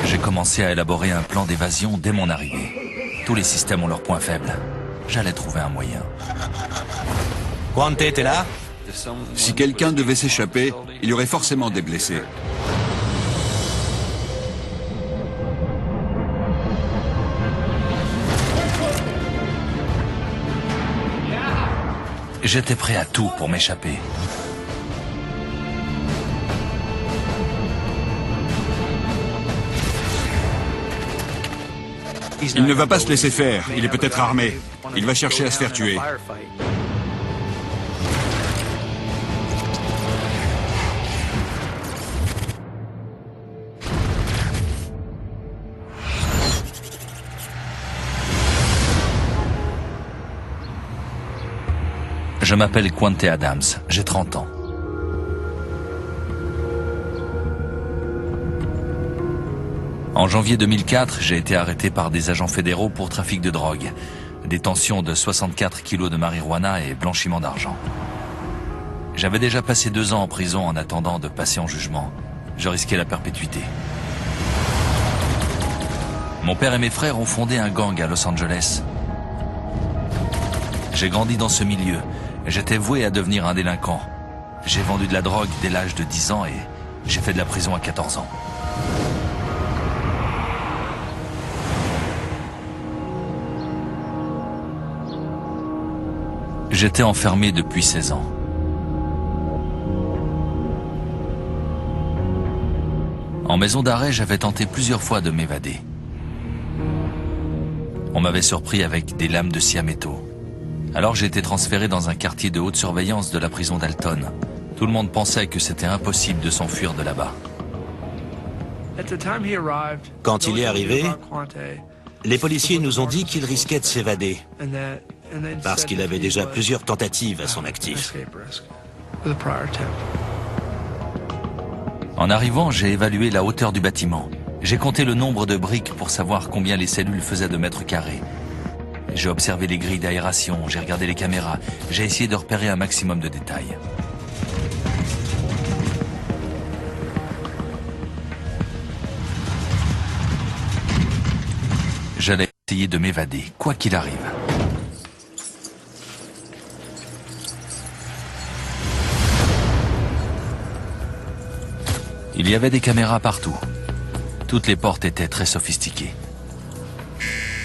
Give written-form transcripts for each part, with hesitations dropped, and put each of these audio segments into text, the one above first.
J'ai commencé à élaborer un plan d'évasion dès mon arrivée. Tous les systèmes ont leurs points faibles. J'allais trouver un moyen. Quante, t'es là? Si quelqu'un devait s'échapper, il y aurait forcément des blessés. J'étais prêt à tout pour m'échapper. Il ne va pas se laisser faire, il est peut-être armé. Il va chercher à se faire tuer. Je m'appelle Quante Adams, j'ai 30 ans. En janvier 2004, j'ai été arrêté par des agents fédéraux pour trafic de drogue, détention de 64 kilos de marijuana et blanchiment d'argent. J'avais déjà passé 2 ans en prison en attendant de passer en jugement. Je risquais la perpétuité. Mon père et mes frères ont fondé un gang à Los Angeles. J'ai grandi dans ce milieu. J'étais voué à devenir un délinquant. J'ai vendu de la drogue dès l'âge de 10 ans et j'ai fait de la prison à 14 ans. J'étais enfermé depuis 16 ans. En maison d'arrêt, j'avais tenté plusieurs fois de m'évader. On m'avait surpris avec des lames de scie à métaux. Alors j'ai été transféré dans un quartier de haute surveillance de la prison d'Alton. Tout le monde pensait que c'était impossible de s'enfuir de là-bas. Quand il est arrivé, les policiers nous ont dit qu'il risquait de s'évader, parce qu'il avait déjà plusieurs tentatives à son actif. En arrivant, j'ai évalué la hauteur du bâtiment. J'ai compté le nombre de briques pour savoir combien les cellules faisaient de mètres carrés. J'ai observé les grilles d'aération, j'ai regardé les caméras, j'ai essayé de repérer un maximum de détails. J'allais essayer de m'évader, quoi qu'il arrive. Il y avait des caméras partout. Toutes les portes étaient très sophistiquées.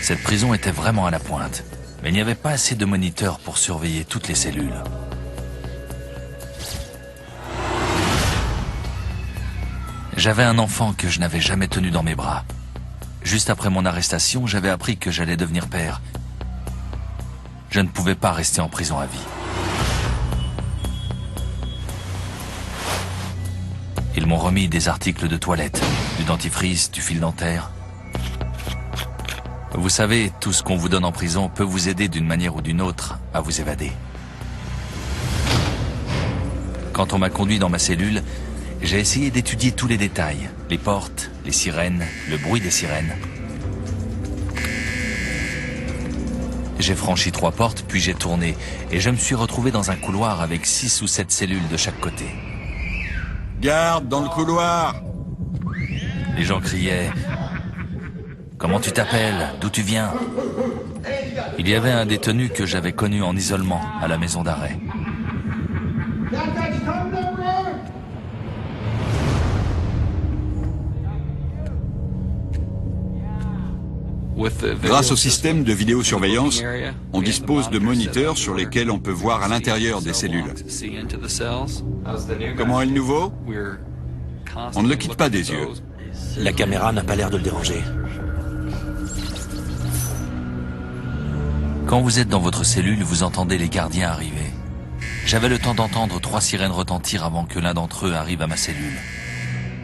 Cette prison était vraiment à la pointe, mais il n'y avait pas assez de moniteurs pour surveiller toutes les cellules. J'avais un enfant que je n'avais jamais tenu dans mes bras. Juste après mon arrestation, j'avais appris que j'allais devenir père. Je ne pouvais pas rester en prison à vie. Ils m'ont remis des articles de toilette, du dentifrice, du fil dentaire. Vous savez, tout ce qu'on vous donne en prison peut vous aider d'une manière ou d'une autre à vous évader. Quand on m'a conduit dans ma cellule, j'ai essayé d'étudier tous les détails, les portes, les sirènes, le bruit des sirènes. J'ai franchi 3 portes, puis j'ai tourné, et je me suis retrouvé dans un couloir avec 6 ou 7 cellules de chaque côté. Garde dans le couloir! Les gens criaient « Comment tu t'appelles? D'où tu viens ?» Il y avait un détenu que j'avais connu en isolement à la maison d'arrêt. Grâce au système de vidéosurveillance, on dispose de moniteurs sur lesquels on peut voir à l'intérieur des cellules. Comment est le nouveau? On ne le quitte pas des yeux. La caméra n'a pas l'air de le déranger. Quand vous êtes dans votre cellule, vous entendez les gardiens arriver. J'avais le temps d'entendre 3 sirènes retentir avant que l'un d'entre eux arrive à ma cellule.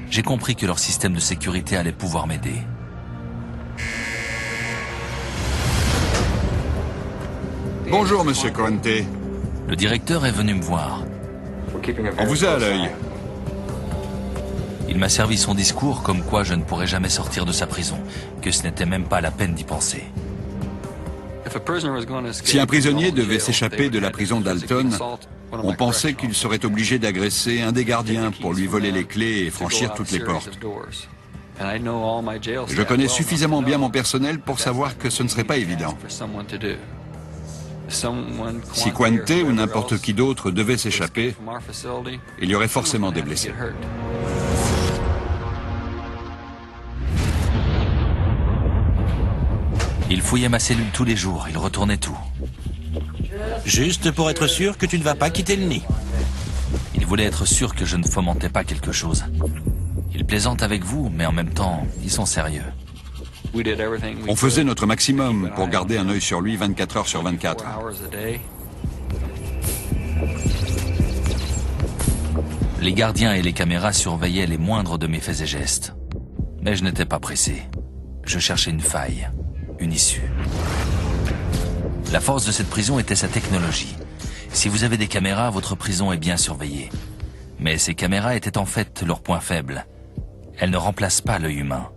J'ai compris que leur système de sécurité allait pouvoir m'aider. Bonjour, monsieur Quante. Le directeur est venu me voir. On vous a à l'œil. Il m'a servi son discours comme quoi je ne pourrais jamais sortir de sa prison, que ce n'était même pas la peine d'y penser. Si un prisonnier devait s'échapper de la prison d'Alton, on pensait qu'il serait obligé d'agresser un des gardiens pour lui voler les clés et franchir toutes les portes. Je connais suffisamment bien mon personnel pour savoir que ce ne serait pas évident. Si Quante ou n'importe qui d'autre devait s'échapper, il y aurait forcément des blessés. Il fouillait ma cellule tous les jours, il retournait tout. Juste pour être sûr que tu ne vas pas quitter le nid. Il voulait être sûr que je ne fomentais pas quelque chose. Ils plaisantent avec vous, mais en même temps, ils sont sérieux. On faisait notre maximum pour garder un œil sur lui 24 heures sur 24. Les gardiens et les caméras surveillaient les moindres de mes faits et gestes. Mais je n'étais pas pressé. Je cherchais une faille, une issue. La force de cette prison était sa technologie. Si vous avez des caméras, votre prison est bien surveillée. Mais ces caméras étaient en fait leur point faible. Elles ne remplacent pas l'œil humain.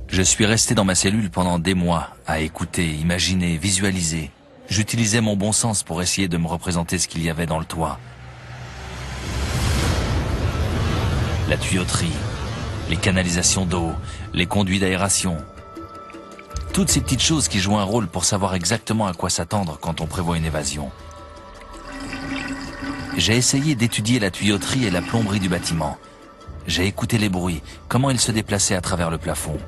Je suis resté dans ma cellule pendant des mois, à écouter, imaginer, visualiser. J'utilisais mon bon sens pour essayer de me représenter ce qu'il y avait dans le toit. La tuyauterie, les canalisations d'eau, les conduits d'aération. Toutes ces petites choses qui jouent un rôle pour savoir exactement à quoi s'attendre quand on prévoit une évasion. J'ai essayé d'étudier la tuyauterie et la plomberie du bâtiment. J'ai écouté les bruits, comment ils se déplaçaient à travers le plafond.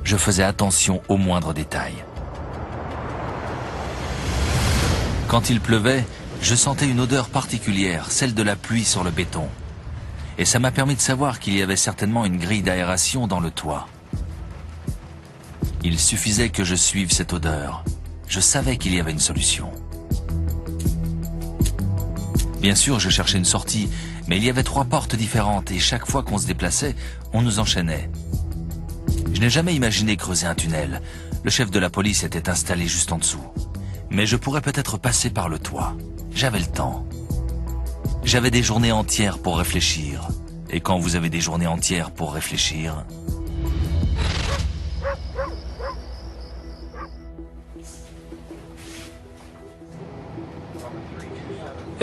Je faisais attention aux moindres détails. Quand il pleuvait, je sentais une odeur particulière, celle de la pluie sur le béton. Et ça m'a permis de savoir qu'il y avait certainement une grille d'aération dans le toit. Il suffisait que je suive cette odeur. Je savais qu'il y avait une solution. Bien sûr, je cherchais une sortie, mais il y avait 3 portes différentes et chaque fois qu'on se déplaçait, on nous enchaînait. Je n'ai jamais imaginé creuser un tunnel. Le chef de la police était installé juste en dessous. Mais je pourrais peut-être passer par le toit. J'avais le temps. J'avais des journées entières pour réfléchir. Et quand vous avez des journées entières pour réfléchir...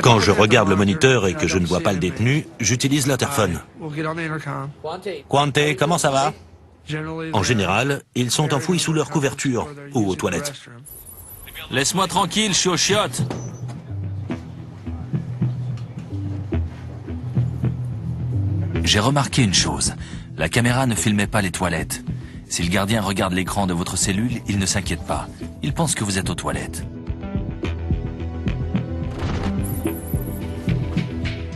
Quand je regarde le moniteur et que je ne vois pas le détenu, j'utilise l'interphone. Quante, comment ça va? En général, ils sont enfouis sous leur couverture ou aux toilettes. Laisse-moi tranquille, je suis aux chiottes. J'ai remarqué une chose. La caméra ne filmait pas les toilettes. Si le gardien regarde l'écran de votre cellule, il ne s'inquiète pas. Il pense que vous êtes aux toilettes.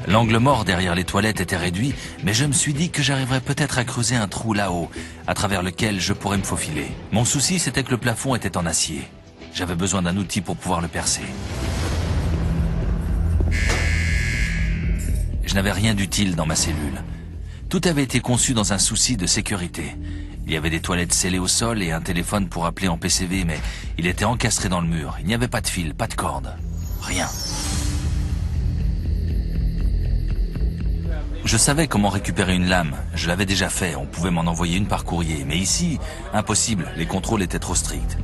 L'angle mort derrière les toilettes était réduit, mais je me suis dit que j'arriverais peut-être à creuser un trou là-haut, à travers lequel je pourrais me faufiler. Mon souci, c'était que le plafond était en acier. J'avais besoin d'un outil pour pouvoir le percer. Je n'avais rien d'utile dans ma cellule. Tout avait été conçu dans un souci de sécurité. Il y avait des toilettes scellées au sol et un téléphone pour appeler en PCV, mais il était encastré dans le mur. Il n'y avait pas de fil, pas de corde. Rien. Je savais comment récupérer une lame. Je l'avais déjà fait, on pouvait m'en envoyer une par courrier. Mais ici, impossible, les contrôles étaient trop stricts.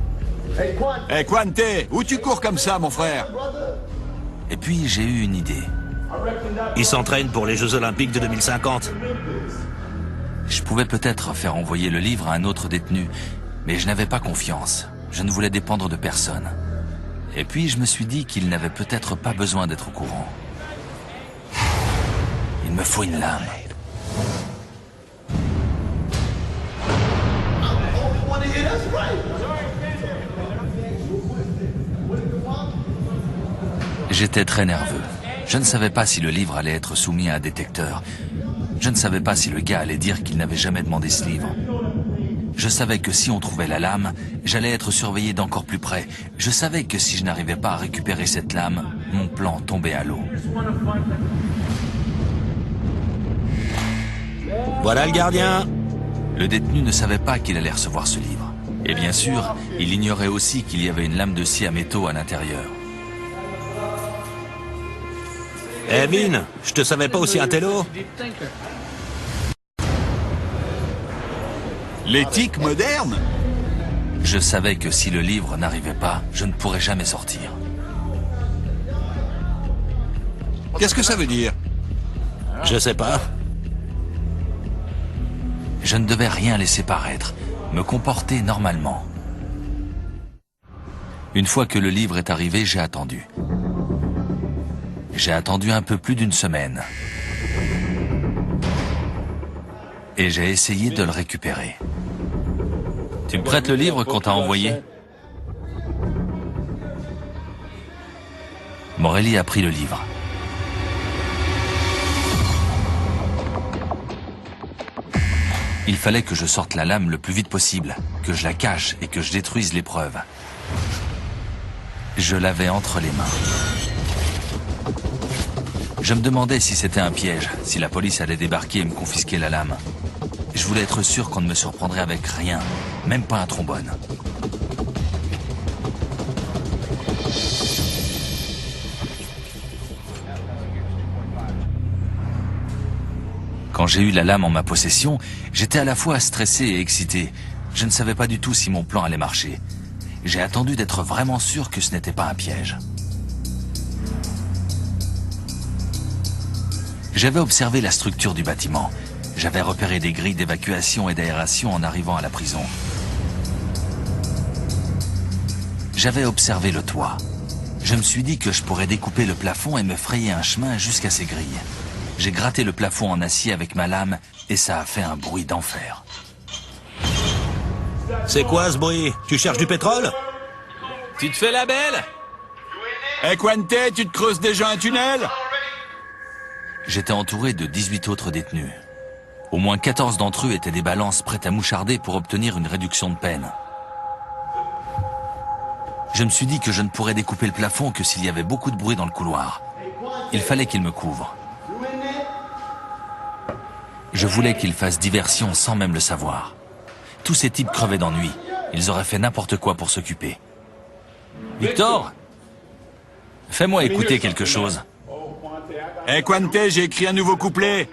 Hey Quante, où tu cours comme ça, mon frère? Et puis, j'ai eu une idée. Ils s'entraînent pour les Jeux Olympiques de 2050. Je pouvais peut-être faire envoyer le livre à un autre détenu, mais je n'avais pas confiance. Je ne voulais dépendre de personne. Et puis, je me suis dit qu'il n'avait peut-être pas besoin d'être au courant. Il me faut une lame. J'étais très nerveux. Je ne savais pas si le livre allait être soumis à un détecteur. Je ne savais pas si le gars allait dire qu'il n'avait jamais demandé ce livre. Je savais que si on trouvait la lame, j'allais être surveillé d'encore plus près. Je savais que si je n'arrivais pas à récupérer cette lame, mon plan tombait à l'eau. Voilà le gardien. Le détenu ne savait pas qu'il allait recevoir ce livre. Et bien sûr, il ignorait aussi qu'il y avait une lame de scie à métaux à l'intérieur. Eh Vin, je te savais pas aussi intello. L'éthique moderne? Je savais que si le livre n'arrivait pas, je ne pourrais jamais sortir. Qu'est-ce que ça veut dire? Je sais pas. Je ne devais rien laisser paraître, me comporter normalement. Une fois que le livre est arrivé, j'ai attendu. J'ai attendu un peu plus d'une semaine. Et j'ai essayé de le récupérer. Tu me prêtes le livre qu'on t'a envoyé? Morelli a pris le livre. Il fallait que je sorte la lame le plus vite possible, que je la cache et que je détruise les preuves. Je l'avais entre les mains. Je me demandais si c'était un piège, si la police allait débarquer et me confisquer la lame. Je voulais être sûr qu'on ne me surprendrait avec rien, même pas un trombone. Quand j'ai eu la lame en ma possession, j'étais à la fois stressé et excité. Je ne savais pas du tout si mon plan allait marcher. J'ai attendu d'être vraiment sûr que ce n'était pas un piège. J'avais observé la structure du bâtiment. J'avais repéré des grilles d'évacuation et d'aération en arrivant à la prison. J'avais observé le toit. Je me suis dit que je pourrais découper le plafond et me frayer un chemin jusqu'à ces grilles. J'ai gratté le plafond en acier avec ma lame et ça a fait un bruit d'enfer. C'est quoi ce bruit? Tu cherches du pétrole? Tu te fais la belle? Hey Quante, tu te creuses déjà un tunnel? J'étais entouré de 18 autres détenus. Au moins 14 d'entre eux étaient des balances prêtes à moucharder pour obtenir une réduction de peine. Je me suis dit que je ne pourrais découper le plafond que s'il y avait beaucoup de bruit dans le couloir. Il fallait qu'ils me couvrent. Je voulais qu'ils fassent diversion sans même le savoir. Tous ces types crevaient d'ennui. Ils auraient fait n'importe quoi pour s'occuper. Victor, fais-moi écouter quelque chose. Hey Quante, j'ai écrit un nouveau couplet.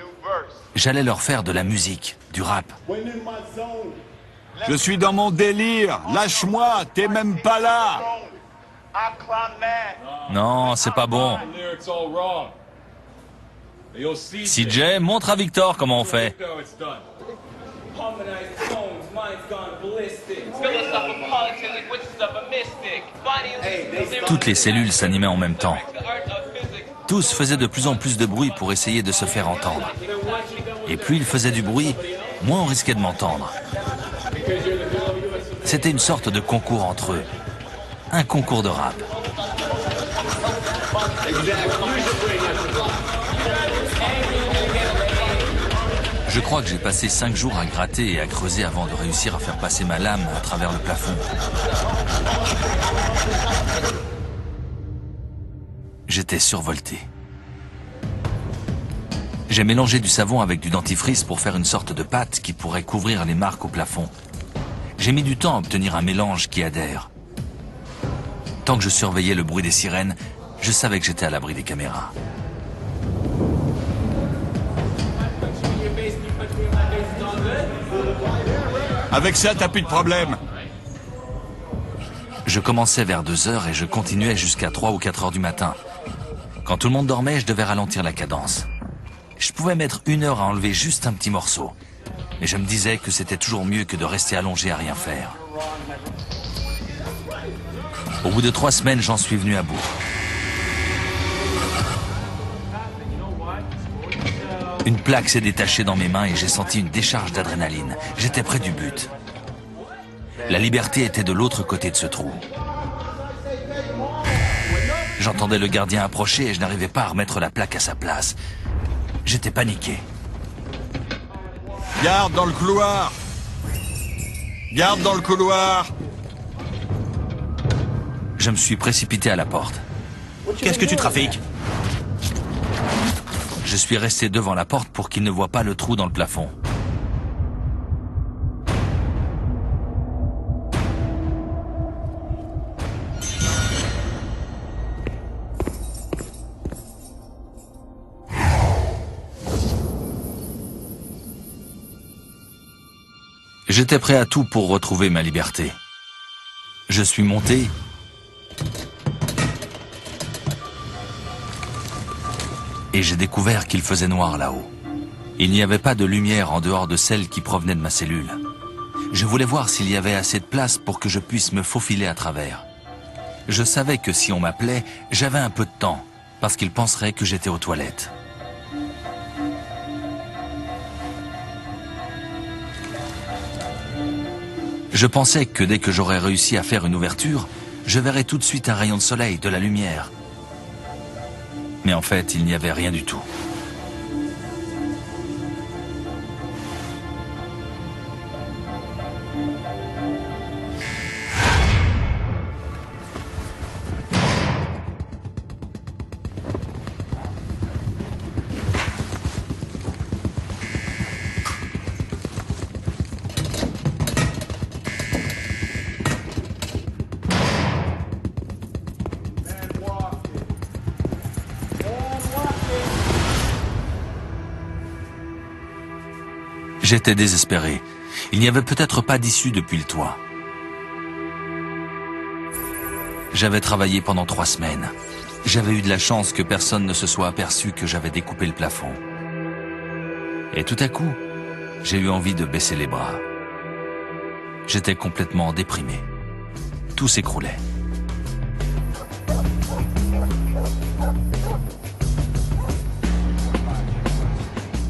J'allais leur faire de la musique, du rap. Je suis dans mon délire. Lâche-moi, t'es même pas là. Non, c'est pas bon. CJ, montre à Victor comment on fait. Toutes les cellules s'animaient en même temps. Tous faisaient de plus en plus de bruit pour essayer de se faire entendre. Et plus ils faisaient du bruit, moins on risquait de m'entendre. C'était une sorte de concours entre eux. Un concours de rap. Je crois que j'ai passé 5 jours à gratter et à creuser avant de réussir à faire passer ma lame à travers le plafond. J'étais survolté. J'ai mélangé du savon avec du dentifrice pour faire une sorte de pâte qui pourrait couvrir les marques au plafond. J'ai mis du temps à obtenir un mélange qui adhère. Tant que je surveillais le bruit des sirènes, je savais que j'étais à l'abri des caméras. Avec ça, t'as plus de problème. Je commençais vers 2 heures et je continuais jusqu'à 3 ou 4 heures du matin. Quand tout le monde dormait, je devais ralentir la cadence. Je pouvais mettre 1 heure à enlever juste un petit morceau. Mais je me disais que c'était toujours mieux que de rester allongé à rien faire. Au bout de 3 semaines, j'en suis venu à bout. Une plaque s'est détachée dans mes mains et j'ai senti une décharge d'adrénaline. J'étais près du but. La liberté était de l'autre côté de ce trou. J'entendais le gardien approcher et je n'arrivais pas à remettre la plaque à sa place. J'étais paniqué. Garde dans le couloir. Garde dans le couloir. Je me suis précipité à la porte. Qu'est-ce que tu trafiques? Je suis resté devant la porte pour qu'il ne voie pas le trou dans le plafond. J'étais prêt à tout pour retrouver ma liberté. Je suis monté. Et j'ai découvert qu'il faisait noir là-haut. Il n'y avait pas de lumière en dehors de celle qui provenait de ma cellule. Je voulais voir s'il y avait assez de place pour que je puisse me faufiler à travers. Je savais que si on m'appelait, j'avais un peu de temps, parce qu'ils penseraient que j'étais aux toilettes. Je pensais que dès que j'aurais réussi à faire une ouverture, je verrais tout de suite un rayon de soleil, de la lumière. Mais en fait, il n'y avait rien du tout. J'étais désespéré. Il n'y avait peut-être pas d'issue depuis le toit. J'avais travaillé pendant 3 semaines. J'avais eu de la chance que personne ne se soit aperçu que j'avais découpé le plafond. Et tout à coup, j'ai eu envie de baisser les bras. J'étais complètement déprimé. Tout s'écroulait.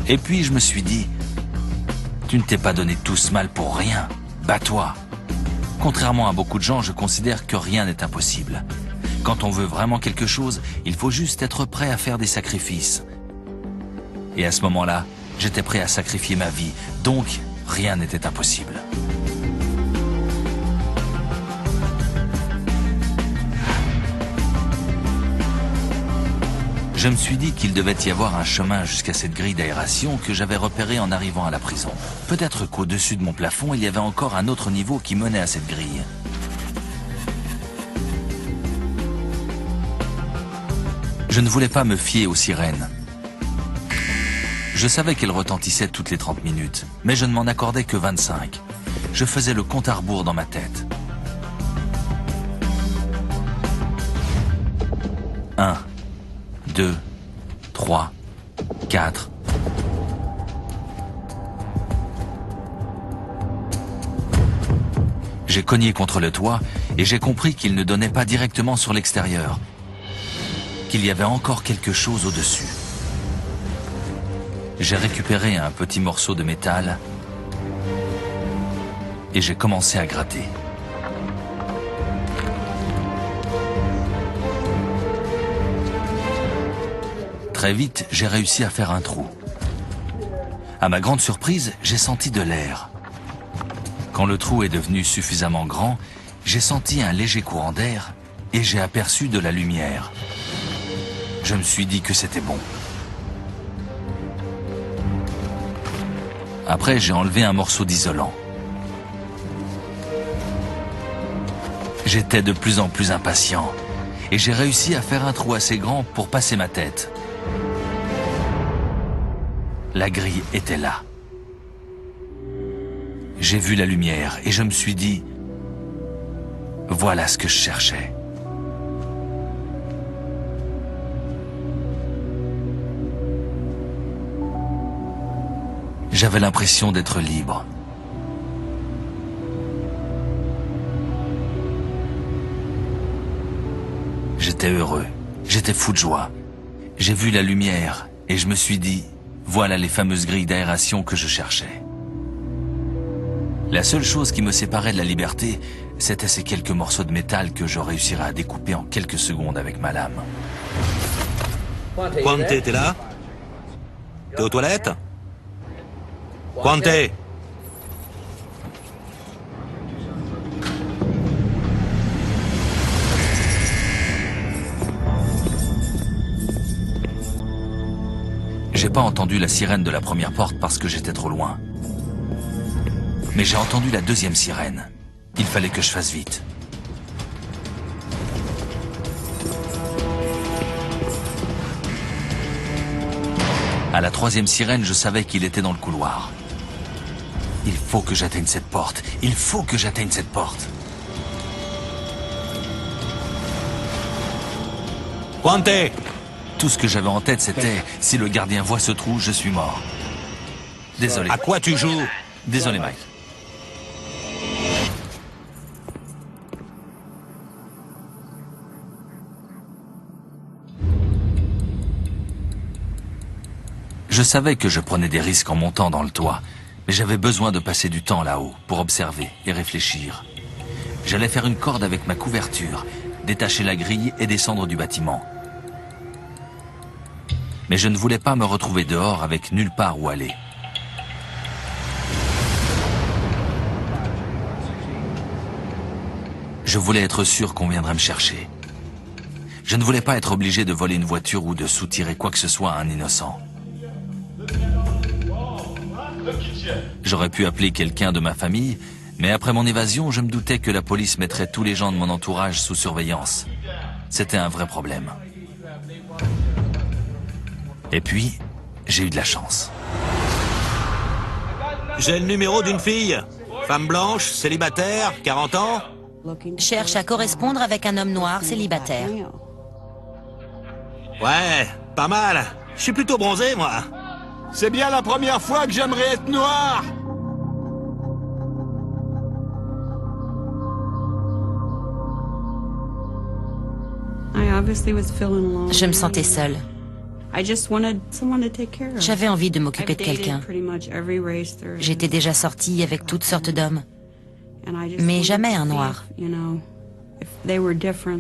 Et puis je me suis dit, tu ne t'es pas donné tout ce mal pour rien. Bats-toi. Contrairement à beaucoup de gens, je considère que rien n'est impossible. Quand on veut vraiment quelque chose, il faut juste être prêt à faire des sacrifices. Et à ce moment-là, j'étais prêt à sacrifier ma vie, donc rien n'était impossible. Je me suis dit qu'il devait y avoir un chemin jusqu'à cette grille d'aération que j'avais repérée en arrivant à la prison. Peut-être qu'au-dessus de mon plafond, il y avait encore un autre niveau qui menait à cette grille. Je ne voulais pas me fier aux sirènes. Je savais qu'elles retentissaient toutes les 30 minutes, mais je ne m'en accordais que 25. Je faisais le compte à rebours dans ma tête. 1, 2, 3, 4. J'ai cogné contre le toit et j'ai compris qu'il ne donnait pas directement sur l'extérieur, qu'il y avait encore quelque chose au-dessus. J'ai récupéré un petit morceau de métal et j'ai commencé à gratter. Très vite, j'ai réussi à faire un trou. À ma grande surprise, j'ai senti de l'air. Quand le trou est devenu suffisamment grand, j'ai senti un léger courant d'air et j'ai aperçu de la lumière. Je me suis dit que c'était bon. Après, j'ai enlevé un morceau d'isolant. J'étais de plus en plus impatient et j'ai réussi à faire un trou assez grand pour passer ma tête. La grille était là. J'ai vu la lumière et je me suis dit, voilà ce que je cherchais. J'avais l'impression d'être libre. J'étais heureux, j'étais fou de joie. J'ai vu la lumière et je me suis dit, voilà les fameuses grilles d'aération que je cherchais. La seule chose qui me séparait de la liberté, c'était ces quelques morceaux de métal que je réussirais à découper en quelques secondes avec ma lame. Quante, t'es là? T'es aux toilettes? Quante? J'ai pas entendu la sirène de la première porte parce que j'étais trop loin. Mais j'ai entendu la deuxième sirène. Il fallait que je fasse vite. À la troisième sirène, je savais qu'il était dans le couloir. Il faut que j'atteigne cette porte. Il faut que j'atteigne cette porte. Quante, Tout ce que j'avais en tête, c'était « Si le gardien voit ce trou, je suis mort ». Désolé. À quoi tu joues? Désolé, Mike. Je savais que je prenais des risques en montant dans le toit, mais j'avais besoin de passer du temps là-haut pour observer et réfléchir. J'allais faire une corde avec ma couverture, détacher la grille et descendre du bâtiment. Mais je ne voulais pas me retrouver dehors avec nulle part où aller. Je voulais être sûr qu'on viendrait me chercher. Je ne voulais pas être obligé de voler une voiture ou de soutirer quoi que ce soit à un innocent. J'aurais pu appeler quelqu'un de ma famille, mais après mon évasion, je me doutais que la police mettrait tous les gens de mon entourage sous surveillance. C'était un vrai problème. Et puis, j'ai eu de la chance. J'ai le numéro d'une fille. Femme blanche, célibataire, 40 ans. Cherche à correspondre avec un homme noir célibataire. Ouais, pas mal. Je suis plutôt bronzé, moi. C'est bien la première fois que j'aimerais être noir. Je me sentais seule. J'avais envie de m'occuper de quelqu'un. J'étais déjà sortie avec toutes sortes d'hommes, mais jamais un noir.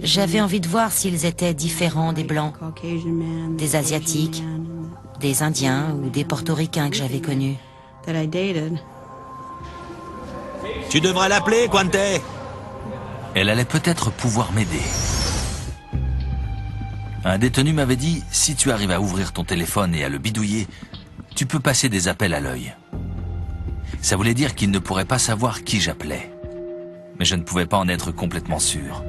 J'avais envie de voir s'ils étaient différents des Blancs, des Asiatiques, des Indiens ou des Portoricains que j'avais connus. Tu devrais l'appeler, Quante. Elle allait peut-être pouvoir m'aider. Un détenu m'avait dit, si tu arrives à ouvrir ton téléphone et à le bidouiller, tu peux passer des appels à l'œil. Ça voulait dire qu'il ne pourrait pas savoir qui j'appelais. Mais je ne pouvais pas en être complètement sûr.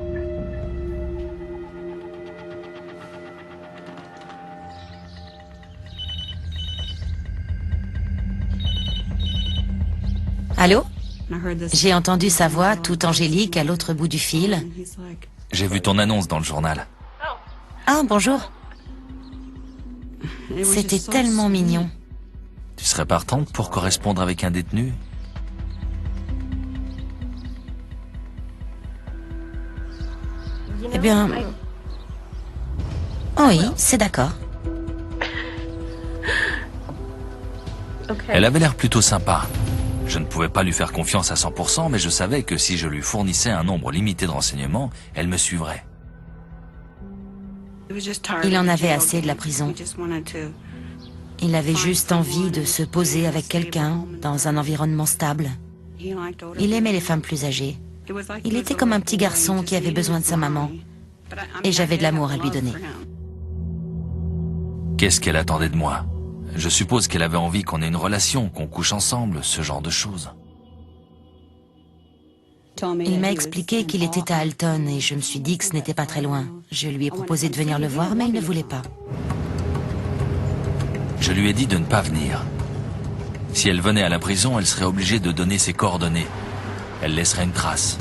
Allô? J'ai entendu sa voix tout angélique à l'autre bout du fil. J'ai vu ton annonce dans le journal. Ah, bonjour. C'était tellement mignon. Tu serais partante pour correspondre avec un détenu? Eh bien... Oui, c'est d'accord. Elle avait l'air plutôt sympa. Je ne pouvais pas lui faire confiance à 100%, mais je savais que si je lui fournissais un nombre limité de renseignements, elle me suivrait. Il en avait assez de la prison. Il avait juste envie de se poser avec quelqu'un dans un environnement stable. Il aimait les femmes plus âgées. Il était comme un petit garçon qui avait besoin de sa maman. Et j'avais de l'amour à lui donner. Qu'est-ce qu'elle attendait de moi? Je suppose qu'elle avait envie qu'on ait une relation, qu'on couche ensemble, ce genre de choses. Il m'a expliqué qu'il était à Alton et je me suis dit que ce n'était pas très loin. Je lui ai proposé de venir le voir, mais il ne voulait pas. Je lui ai dit de ne pas venir. Si elle venait à la prison, elle serait obligée de donner ses coordonnées. Elle laisserait une trace.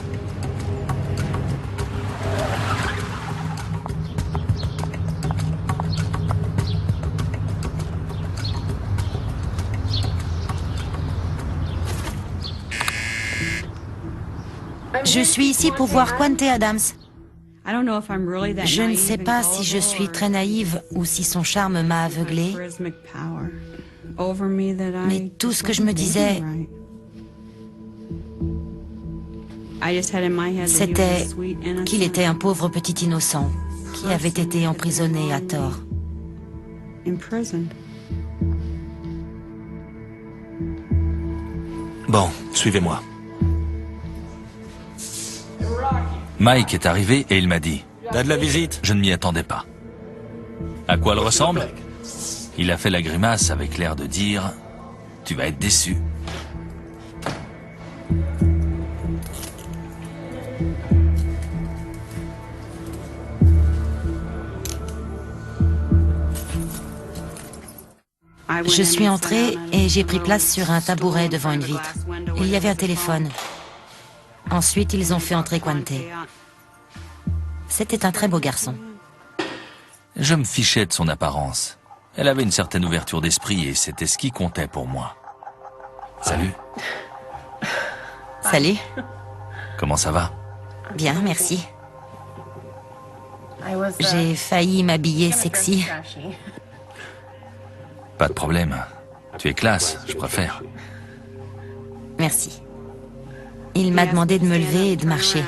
Je suis ici pour voir Quante Adams. Je ne sais pas si je suis très naïve ou si son charme m'a aveuglée, mais tout ce que je me disais, c'était qu'il était un pauvre petit innocent qui avait été emprisonné à tort. Bon, suivez-moi. Mike est arrivé et il m'a dit « T'as de la visite? Je ne m'y attendais pas. » À quoi elle ressemble? Il a fait la grimace avec l'air de dire « Tu vas être déçu. » Je suis entrée et j'ai pris place sur un tabouret devant une vitre. Il y avait un téléphone. Ensuite, ils ont fait entrer Quante. C'était un très beau garçon. Je me fichais de son apparence. Elle avait une certaine ouverture d'esprit et c'était ce qui comptait pour moi. Salut. Salut. Comment ça va? Bien, merci. J'ai failli m'habiller sexy. Pas de problème. Tu es classe, je préfère. Merci. Il m'a demandé de me lever et de marcher.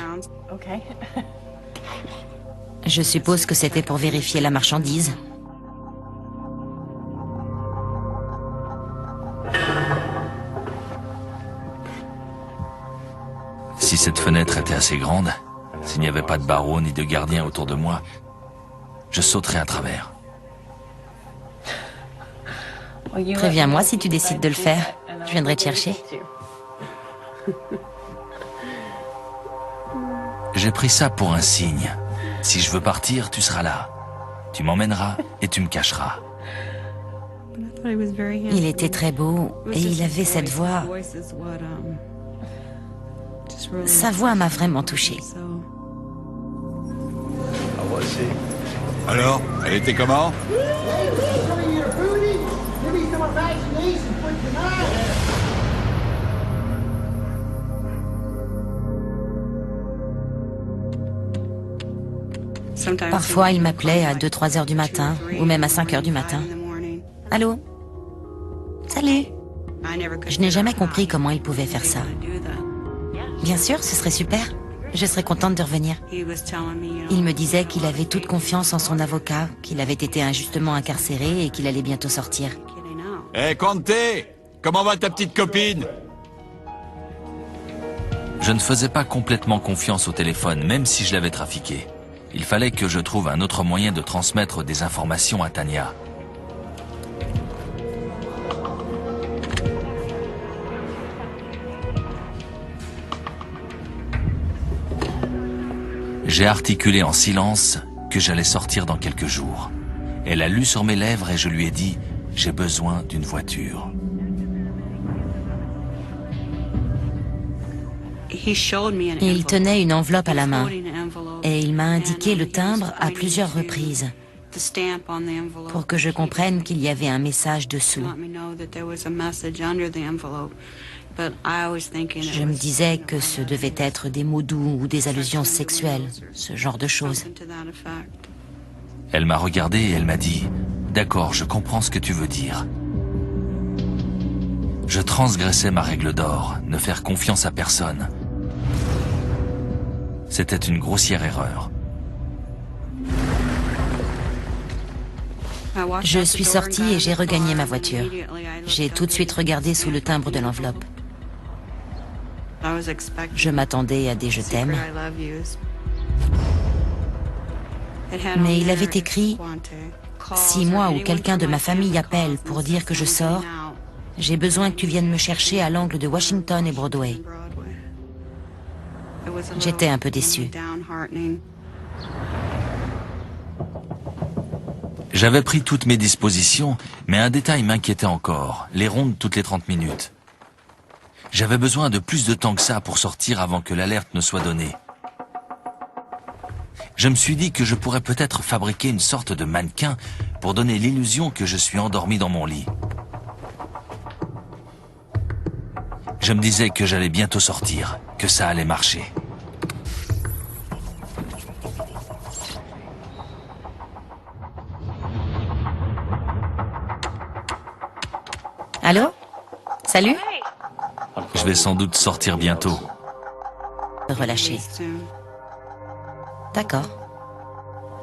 Je suppose que c'était pour vérifier la marchandise. Si cette fenêtre était assez grande, s'il n'y avait pas de barreaux ni de gardiens autour de moi, je sauterais à travers. Préviens-moi si tu décides de le faire. Je viendrai te chercher. J'ai pris ça pour un signe. Si je veux partir, tu seras là. Tu m'emmèneras et tu me cacheras. Il était très beau et il avait cette voix. Sa voix m'a vraiment touchée. Alors, elle était comment? Parfois, il m'appelait à 2-3 heures du matin, ou même à 5 heures du matin. Allô? Salut? Je n'ai jamais compris comment il pouvait faire ça. Bien sûr, ce serait super. Je serais contente de revenir. Il me disait qu'il avait toute confiance en son avocat, qu'il avait été injustement incarcéré et qu'il allait bientôt sortir. Hé, Conte, comment va ta petite copine? Je ne faisais pas complètement confiance au téléphone, même si je l'avais trafiqué. Il fallait que je trouve un autre moyen de transmettre des informations à Tania. J'ai articulé en silence que j'allais sortir dans quelques jours. Elle a lu sur mes lèvres et je lui ai dit « J'ai besoin d'une voiture ». Il tenait une enveloppe à la main et il m'a indiqué le timbre à plusieurs reprises pour que je comprenne qu'il y avait un message dessous. Je me disais que ce devait être des mots doux ou des allusions sexuelles, ce genre de choses. Elle m'a regardé et elle m'a dit « D'accord, je comprends ce que tu veux dire ». Je transgressais ma règle d'or, ne faire confiance à personne. C'était une grossière erreur. Je suis sortie et j'ai regagné ma voiture. J'ai tout de suite regardé sous le timbre de l'enveloppe. Je m'attendais à des je t'aime. Mais il avait écrit « Si moi ou quelqu'un de ma famille appelle pour dire que je sors, j'ai besoin que tu viennes me chercher à l'angle de Washington et Broadway. » J'étais un peu déçue. J'avais pris toutes mes dispositions, mais un détail m'inquiétait encore, les rondes toutes les 30 minutes. J'avais besoin de plus de temps que ça pour sortir avant que l'alerte ne soit donnée. Je me suis dit que je pourrais peut-être fabriquer une sorte de mannequin pour donner l'illusion que je suis endormi dans mon lit. Je me disais que j'allais bientôt sortir, que ça allait marcher. Allô? Salut? Je vais sans doute sortir bientôt. Relâché. D'accord.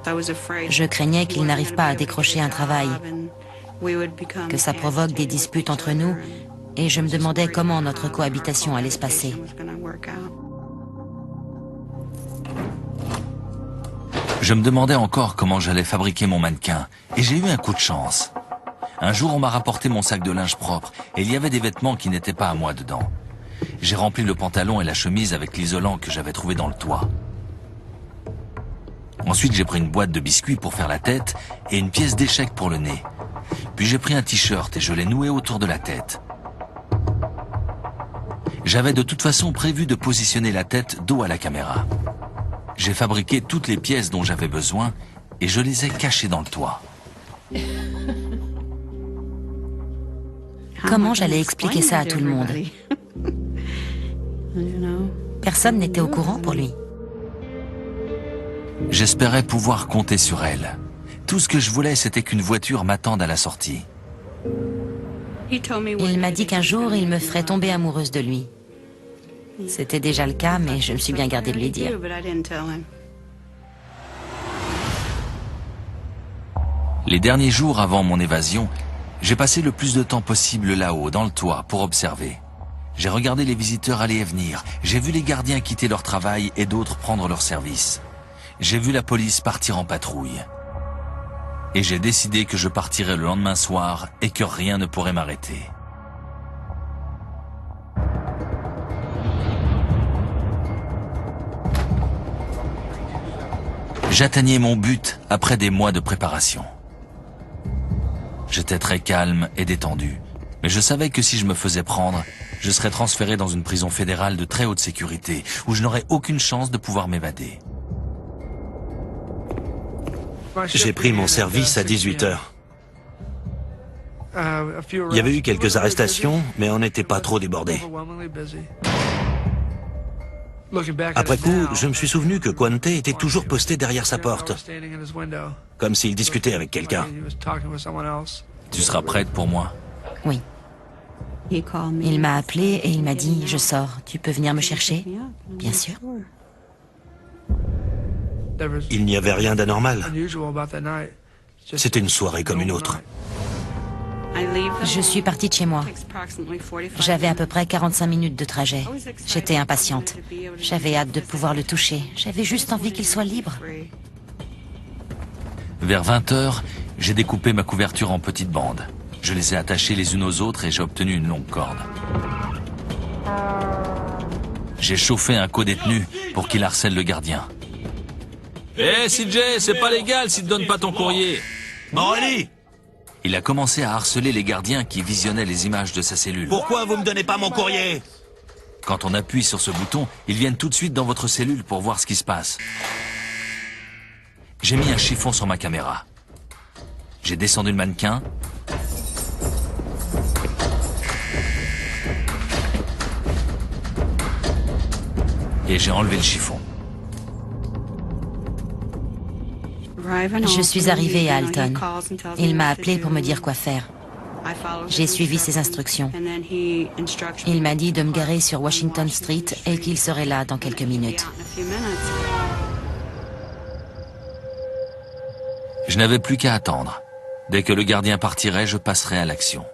Je craignais qu'il n'arrive pas à décrocher un travail, que ça provoque des disputes entre nous, et je me demandais comment notre cohabitation allait se passer. Je me demandais encore comment j'allais fabriquer mon mannequin, et j'ai eu un coup de chance. Un jour, on m'a rapporté mon sac de linge propre, et il y avait des vêtements qui n'étaient pas à moi dedans. J'ai rempli le pantalon et la chemise avec l'isolant que j'avais trouvé dans le toit. Ensuite, j'ai pris une boîte de biscuits pour faire la tête et une pièce d'échec pour le nez. Puis j'ai pris un t-shirt et je l'ai noué autour de la tête. J'avais de toute façon prévu de positionner la tête dos à la caméra. J'ai fabriqué toutes les pièces dont j'avais besoin et je les ai cachés dans le toit. Comment j'allais expliquer ça à tout le monde? Personne n'était au courant pour lui. J'espérais pouvoir compter sur elle. Tout ce que je voulais, c'était qu'une voiture m'attende à la sortie. Il m'a dit qu'un jour, il me ferait tomber amoureuse de lui. C'était déjà le cas, mais je me suis bien gardée de lui dire. Les derniers jours avant mon évasion, j'ai passé le plus de temps possible là-haut, dans le toit, pour observer. J'ai regardé les visiteurs aller et venir. J'ai vu les gardiens quitter leur travail et d'autres prendre leur service. J'ai vu la police partir en patrouille. Et j'ai décidé que je partirais le lendemain soir et que rien ne pourrait m'arrêter. J'atteignais mon but après des mois de préparation. J'étais très calme et détendu, mais je savais que si je me faisais prendre, je serais transféré dans une prison fédérale de très haute sécurité, où je n'aurais aucune chance de pouvoir m'évader. J'ai pris mon service à 18 heures. Il y avait eu quelques arrestations, mais on n'était pas trop débordés. Après coup, je me suis souvenu que Quante était toujours posté derrière sa porte, comme s'il discutait avec quelqu'un. Tu seras prête pour moi? Oui. Il m'a appelé et il m'a dit « Je sors, tu peux venir me chercher ?» Bien sûr. Il n'y avait rien d'anormal. C'était une soirée comme une autre. Je suis partie de chez moi. J'avais à peu près 45 minutes de trajet. J'étais impatiente. J'avais hâte de pouvoir le toucher. J'avais juste envie qu'il soit libre. Vers 20 h, j'ai découpé ma couverture en petites bandes. Je les ai attachées les unes aux autres et j'ai obtenu une longue corde. J'ai chauffé un co-détenu pour qu'il harcèle le gardien. Hé, CJ, c'est pas légal s'il te donne pas ton courrier. Morelli! Il a commencé à harceler les gardiens qui visionnaient les images de sa cellule. Pourquoi vous me donnez pas mon courrier? Quand on appuie sur ce bouton, ils viennent tout de suite dans votre cellule pour voir ce qui se passe. J'ai mis un chiffon sur ma caméra. J'ai descendu le mannequin. Et j'ai enlevé le chiffon. Je suis arrivée à Alton. Il m'a appelé pour me dire quoi faire. J'ai suivi ses instructions. Il m'a dit de me garer sur Washington Street et qu'il serait là dans quelques minutes. Je n'avais plus qu'à attendre. Dès que le gardien partirait, je passerais à l'action.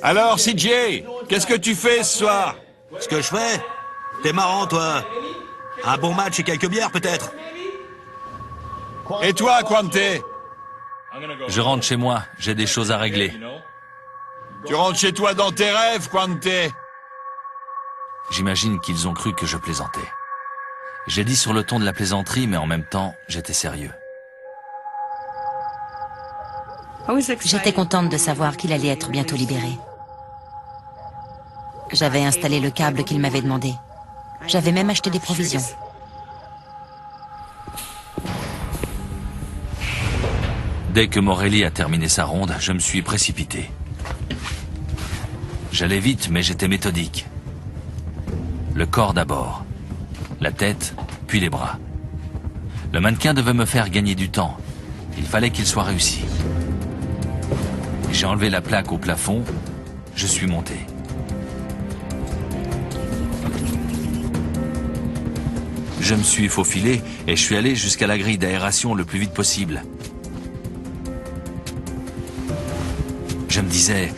Alors, CJ, qu'est-ce que tu fais ce soir? Ce que je fais? T'es marrant, toi. Un bon match et quelques bières, peut-être. Et toi, Quante? Je rentre chez moi, j'ai des choses à régler. Tu rentres chez toi dans tes rêves, Quante? J'imagine qu'ils ont cru que je plaisantais. J'ai dit sur le ton de la plaisanterie, mais en même temps, j'étais sérieux. J'étais contente de savoir qu'il allait être bientôt libéré. J'avais installé le câble qu'il m'avait demandé. J'avais même acheté des provisions. Dès que Morelli a terminé sa ronde, je me suis précipité. J'allais vite, mais j'étais méthodique. Le corps d'abord, la tête, puis les bras. Le mannequin devait me faire gagner du temps. Il fallait qu'il soit réussi. J'ai enlevé la plaque au plafond, je suis monté. Je me suis faufilé et je suis allé jusqu'à la grille d'aération le plus vite possible. Je me disais,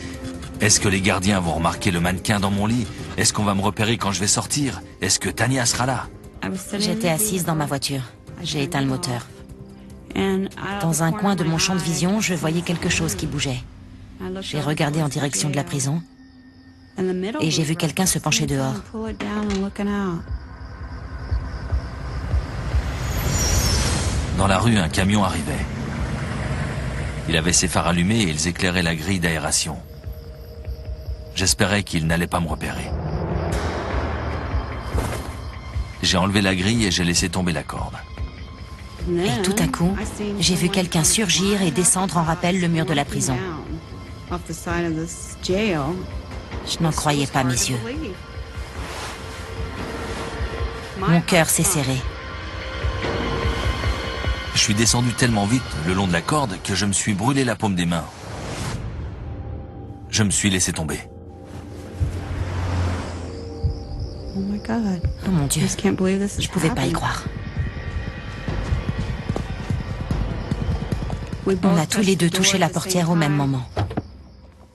est-ce que les gardiens vont remarquer le mannequin dans mon lit? Est-ce qu'on va me repérer quand je vais sortir? Est-ce que Tania sera là? J'étais assise dans ma voiture. J'ai éteint le moteur. Dans un coin de mon champ de vision, je voyais quelque chose qui bougeait. J'ai regardé en direction de la prison et j'ai vu quelqu'un se pencher dehors. Dans la rue, un camion arrivait. Il avait ses phares allumés et ils éclairaient la grille d'aération. J'espérais qu'il n'allait pas me repérer. J'ai enlevé la grille et j'ai laissé tomber la corde. Et tout à coup, j'ai vu quelqu'un surgir et descendre en rappel le mur de la prison. Je n'en croyais pas mes yeux. Mon cœur s'est serré. Je suis descendu tellement vite le long de la corde que je me suis brûlé la paume des mains. Je me suis laissé tomber. Oh mon Dieu, je pouvais pas y croire. On a tous les deux touché la portière au même moment.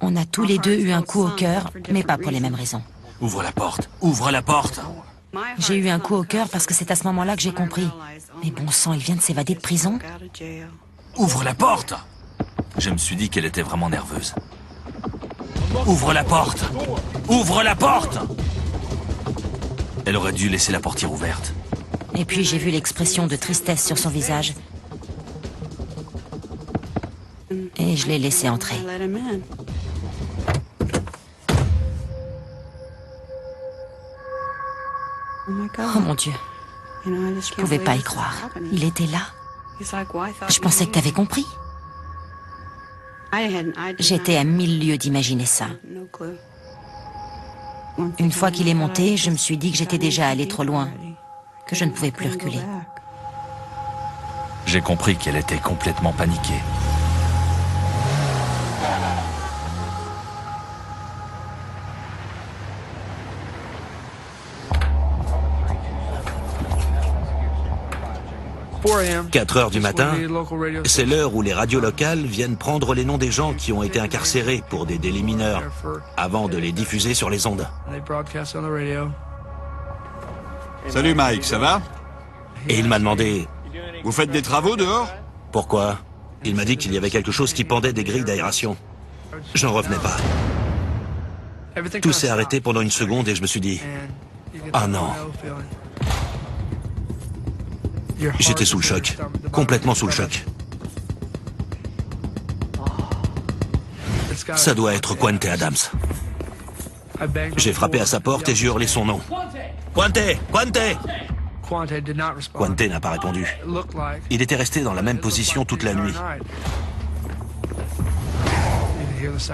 On a tous les deux eu un coup au cœur, mais pas pour les mêmes raisons. Ouvre la porte, ouvre la porte! J'ai eu un coup au cœur parce que c'est à ce moment-là que j'ai compris. Mais bon sang, il vient de s'évader de prison. Ouvre la porte! Je me suis dit qu'elle était vraiment nerveuse. Ouvre la porte! Ouvre la porte! Elle aurait dû laisser la portière ouverte. Et puis j'ai vu l'expression de tristesse sur son visage. Et je l'ai laissé entrer. Oh mon Dieu, je pouvais pas y croire. Il était là. Je pensais que t'avais compris. J'étais à 1000 lieues d'imaginer ça. Une fois qu'il est monté, je me suis dit que j'étais déjà allé trop loin, que je ne pouvais plus reculer. J'ai compris qu'elle était complètement paniquée. « 4 heures du matin, c'est l'heure où les radios locales viennent prendre les noms des gens qui ont été incarcérés pour des délits mineurs, avant de les diffuser sur les ondes. Salut Mike, ça va? Et il m'a demandé Vous faites des travaux dehors? pourquoi. Il m'a dit qu'il y avait quelque chose qui pendait des grilles d'aération. Je n'en revenais pas. Tout s'est arrêté pendant une seconde et je me suis dit « Ah non !» J'étais sous le choc, complètement sous le choc. Ça doit être Quante Adams. J'ai frappé à sa porte et j'ai hurlé son nom. Quante! Quante! Quante n'a pas répondu. Il était resté dans la même position toute la nuit.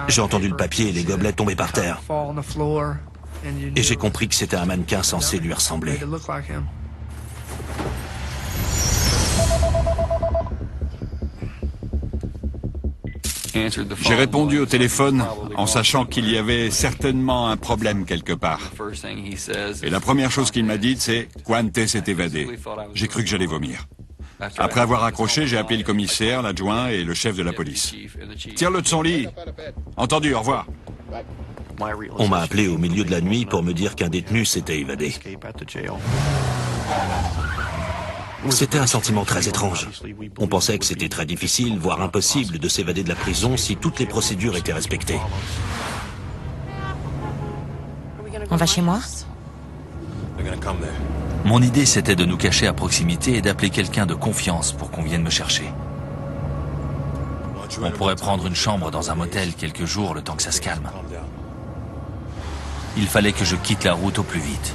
J'ai entendu le papier et les gobelets tomber par terre. Et j'ai compris que c'était un mannequin censé lui ressembler. J'ai répondu au téléphone en sachant qu'il y avait certainement un problème quelque part. Et la première chose qu'il m'a dite, c'est « Quante s'est évadé ». J'ai cru que j'allais vomir. Après avoir raccroché, j'ai appelé le commissaire, l'adjoint et le chef de la police. « Tire-le de son lit. Entendu, au revoir. » On m'a appelé au milieu de la nuit pour me dire qu'un détenu s'était évadé. C'était un sentiment très étrange. On pensait que c'était très difficile, voire impossible, de s'évader de la prison si toutes les procédures étaient respectées. On va chez moi? Mon idée, c'était de nous cacher à proximité et d'appeler quelqu'un de confiance pour qu'on vienne me chercher. On pourrait prendre une chambre dans un motel quelques jours, le temps que ça se calme. Il fallait que je quitte la route au plus vite.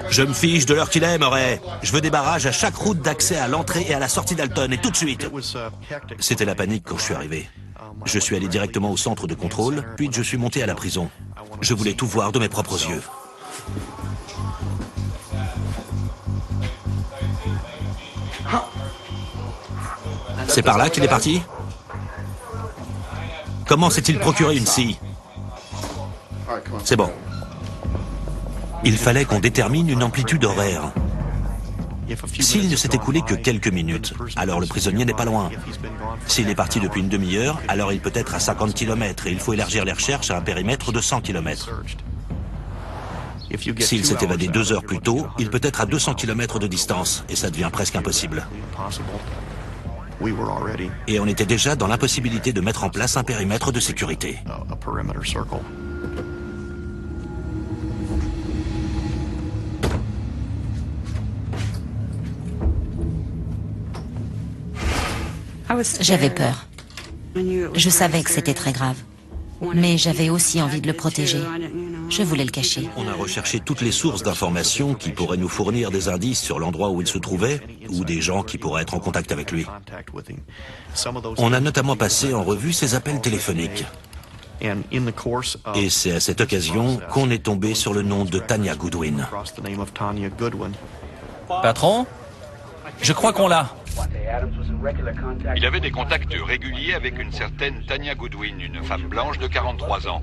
Je me fiche de l'heure qu'il est, Murray. Je veux des barrages à chaque route d'accès à l'entrée et à la sortie d'Alton, et tout de suite. C'était la panique quand je suis arrivé. Je suis allé directement au centre de contrôle, puis je suis monté à la prison. Je voulais tout voir de mes propres yeux. C'est par là qu'il est parti? Comment s'est-il procuré une scie? C'est bon. Il fallait qu'on détermine une amplitude horaire. S'il ne s'est écoulé que quelques minutes, alors le prisonnier n'est pas loin. S'il est parti depuis une demi-heure, alors il peut être à 50 km et il faut élargir les recherches à un périmètre de 100 km. S'il s'est évadé 2 heures plus tôt, il peut être à 200 km de distance et ça devient presque impossible. Et on était déjà dans l'impossibilité de mettre en place un périmètre de sécurité. J'avais peur. Je savais que c'était très grave. Mais j'avais aussi envie de le protéger. Je voulais le cacher. On a recherché toutes les sources d'informations qui pourraient nous fournir des indices sur l'endroit où il se trouvait ou des gens qui pourraient être en contact avec lui. On a notamment passé en revue ses appels téléphoniques. Et c'est à cette occasion qu'on est tombé sur le nom de Tanya Goodwin. Patron, je crois qu'on l'a. Il avait des contacts réguliers avec une certaine Tanya Goodwin, une femme blanche de 43 ans.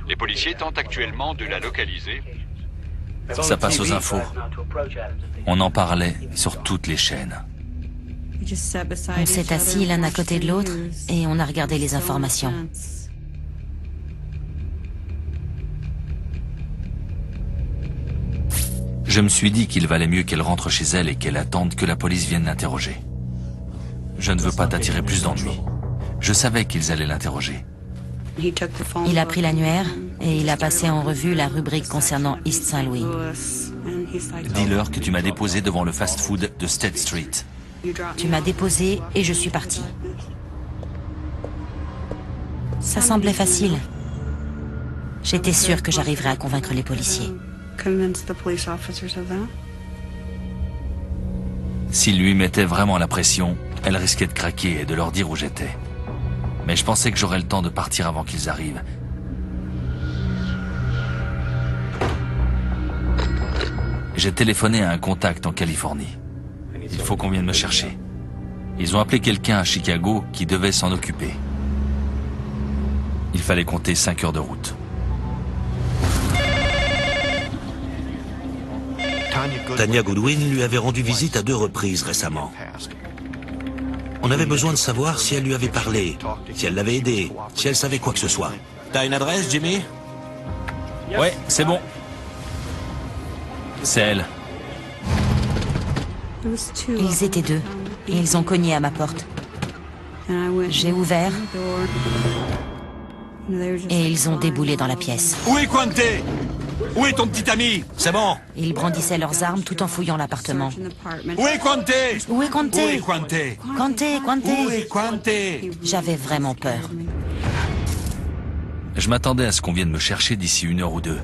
Les policiers tentent actuellement de la localiser. Ça passe aux infos. On en parlait sur toutes les chaînes. On s'est assis l'un à côté de l'autre et on a regardé les informations. Je me suis dit qu'il valait mieux qu'elle rentre chez elle et qu'elle attende que la police vienne l'interroger. Je ne veux pas t'attirer plus d'ennuis. Je savais qu'ils allaient l'interroger. Il a pris l'annuaire et il a passé en revue la rubrique concernant East Saint-Louis. Dis-leur que tu m'as déposé devant le fast-food de State Street. Tu m'as déposé et je suis parti. Ça semblait facile. J'étais sûre que j'arriverais à convaincre les policiers. S'il lui mettait vraiment la pression, elle risquait de craquer et de leur dire où j'étais. Mais je pensais que j'aurais le temps de partir avant qu'ils arrivent. J'ai téléphoné à un contact en Californie. Il faut qu'on vienne me chercher. Ils ont appelé quelqu'un à Chicago qui devait s'en occuper. Il fallait compter 5 heures de route. Tanya Goodwin lui avait rendu visite à 2 reprises récemment. On avait besoin de savoir si elle lui avait parlé, si elle l'avait aidé, si elle savait quoi que ce soit. T'as une adresse, Jimmy? Ouais, c'est bon. C'est elle. Ils étaient 2 et ils ont cogné à ma porte. J'ai ouvert et ils ont déboulé dans la pièce. Où est Quante? Où est ton petit ami? C'est bon. Ils brandissaient leurs armes tout en fouillant l'appartement. Où est Quante? Où est Quante? Où est Quante? Quante? Où est Quante? J'avais vraiment peur. Je m'attendais à ce qu'on vienne me chercher d'ici 1 heure ou 2.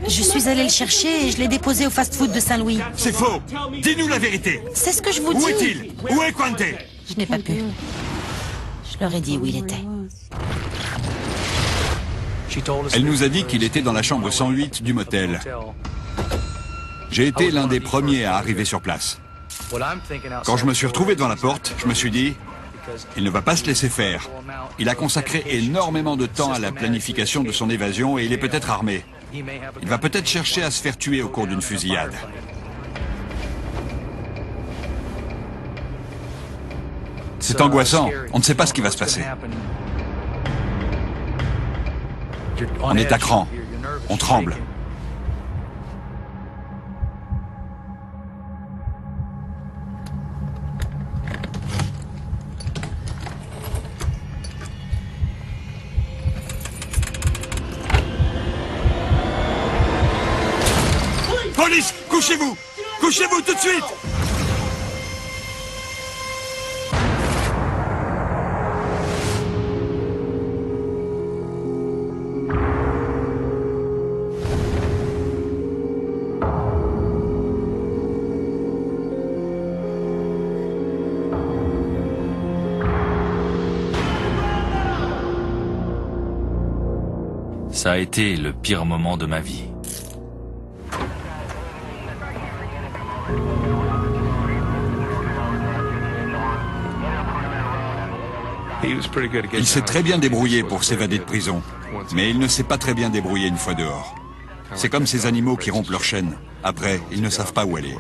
Je suis allée le chercher et je l'ai déposé au fast-food de Saint-Louis. C'est faux. Dis-nous la vérité. C'est ce que je vous dis. Où est-il? Où est Quante? Je n'ai pas pu. Je leur ai dit où il était. Elle nous a dit qu'il était dans la chambre 108 du motel. J'ai été l'un des premiers à arriver sur place. Quand je me suis retrouvé devant la porte, je me suis dit, il ne va pas se laisser faire. Il a consacré énormément de temps à la planification de son évasion et il est peut-être armé. Il va peut-être chercher à se faire tuer au cours d'une fusillade. C'est angoissant. On ne sait pas ce qui va se passer. On est à cran. On tremble. Police, couchez-vous! Couchez-vous tout de suite! Ça a été le pire moment de ma vie. Il s'est très bien débrouillé pour s'évader de prison, mais il ne s'est pas très bien débrouillé une fois dehors. C'est comme ces animaux qui rompent leur chaîne. Après, ils ne savent pas où aller.